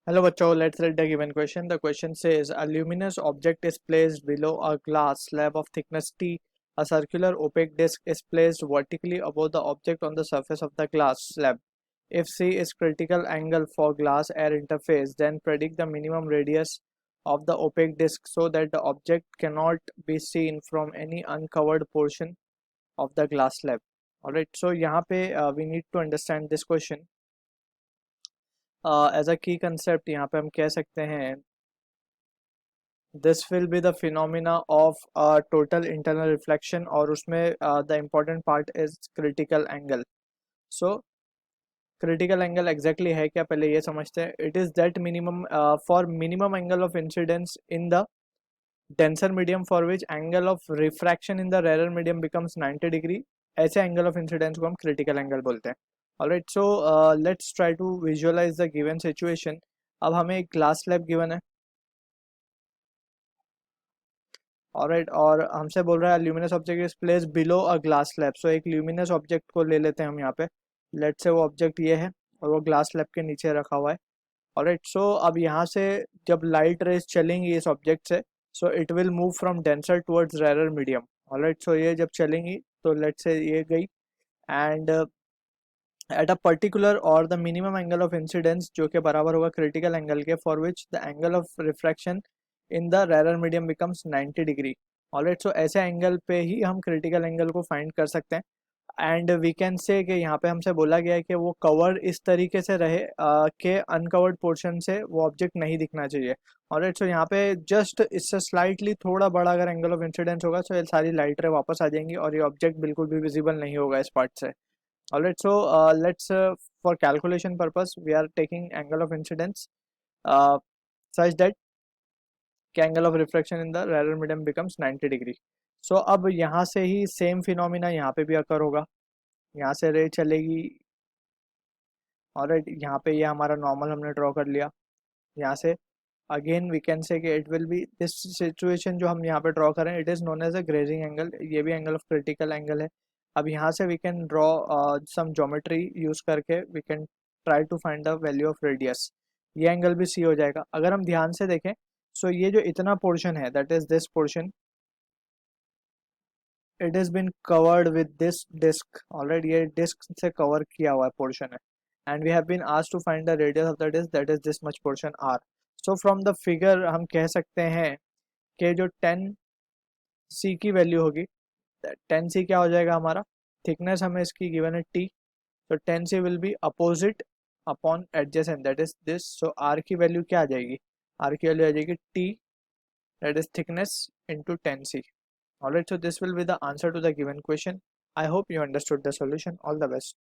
Hello बच्चों, let's read the given question. The question says a luminous object is placed below a glass slab of thickness T. A circular opaque disc is placed vertically above the object on the surface of the glass slab. If C is critical angle for glass air interface, then predict the minimum radius of the opaque disc so that the object cannot be seen from any uncovered portion of the glass slab. Alright, so यहाँ पे we need to understand this question. As a key concept यहाँ पे हम कह सकते हैं this will be the phenomena of total internal reflection और उसमें the important part is critical angle. So critical angle exactly है क्या, पहले ये समझते हैं. It is that minimum for minimum angle of incidence in the denser medium for which angle of refraction in the rarer medium becomes 90 degree. ऐसे angle of incidence को हम critical angle बोलते हैं. Alright, so let's try to visualise the given situation. अब हमें एक glass slab given है. Alright, और हमसे बोल रहा है luminous object is place below a glass slab. So एक ल्यूमिनस ऑब्जेक्ट को ले लेते हैं हम यहाँ पे. लेट से वो ऑब्जेक्ट ये है और वो ग्लास स्लैब के नीचे रखा हुआ है. ऑलराइट, सो अब यहाँ से जब लाइट रेज चलेंगी इस ऑब्जेक्ट से, so it will move from denser towards rarer medium. Alright, so ये जब चलेंगी तो लेट से ये गई एंड एट अ पर्टिकुलर और the minimum angle of incidence जो कि बराबर होगा क्रिटिकल एंगल के, for which the angle of refraction in the rarer medium becomes 90 degree. Alright, so ऐसे एंगल पे ही हम क्रिटिकल एंगल को फाइंड कर सकते हैं. एंड वी कैन से कि यहाँ पे हमसे बोला गया है कि वो कवर इस तरीके से रहे कि अनकवर्ड पोर्शन से वो ऑब्जेक्ट नहीं दिखना चाहिए. ऑलराइट, सो यहाँ पे जस्ट इससे स्लाइटली थोड़ा बड़ा अगर एंगल ऑफ इंसिडेंस होगा तो ये सारी लाइट रे वापस आ जाएंगी और ये ऑब्जेक्ट बिल्कुल भी विजिबल नहीं होगा इस पार्ट से. Alright, so let's for calculation purpose we are taking angle of incidence such that angle of refraction in the rarer medium becomes 90 degree. So अब यहाँ से ही सेम फिनोमिना यहाँ पे भी अकर होगा. यहाँ से रे चलेगी. ऑलराइट, यहाँ पे ये हमारा नॉर्मल हमने ड्रॉ कर लिया. यहाँ से अगेन वी कैन से कि it will be this situation जो हम यहाँ पे ड्रॉ करें it is known as a grazing angle. ये भी एंगल ऑफ क्रिटिकल एंगल है. अब यहाँ से we can draw some geometry use करके we can try to find the value of radius. ये एंगल भी सी हो जाएगा. अगर हम ध्यान से देखें सो ये जो इतना पोर्शन है that is this portion, it is been covered with this disc. Already ये डिस्क से कवर किया हुआ पोर्शन है and we have been asked to find the radius of the disc that is this much portion are. So from the figure हम कह सकते हैं कि जो 10c की वैल्यू होगी, 10c क्या हो जाएगा हमारा, थिकनेस हमें इसकी गिवन है t. तो 10c will be opposite upon adjacent that is this. So r की वैल्यू क्या आ जाएगी, r की वैल्यू आ जाएगी t that is thickness into 10c. Alright, so this will be the answer to the given question. I hope you understood the solution. All the best.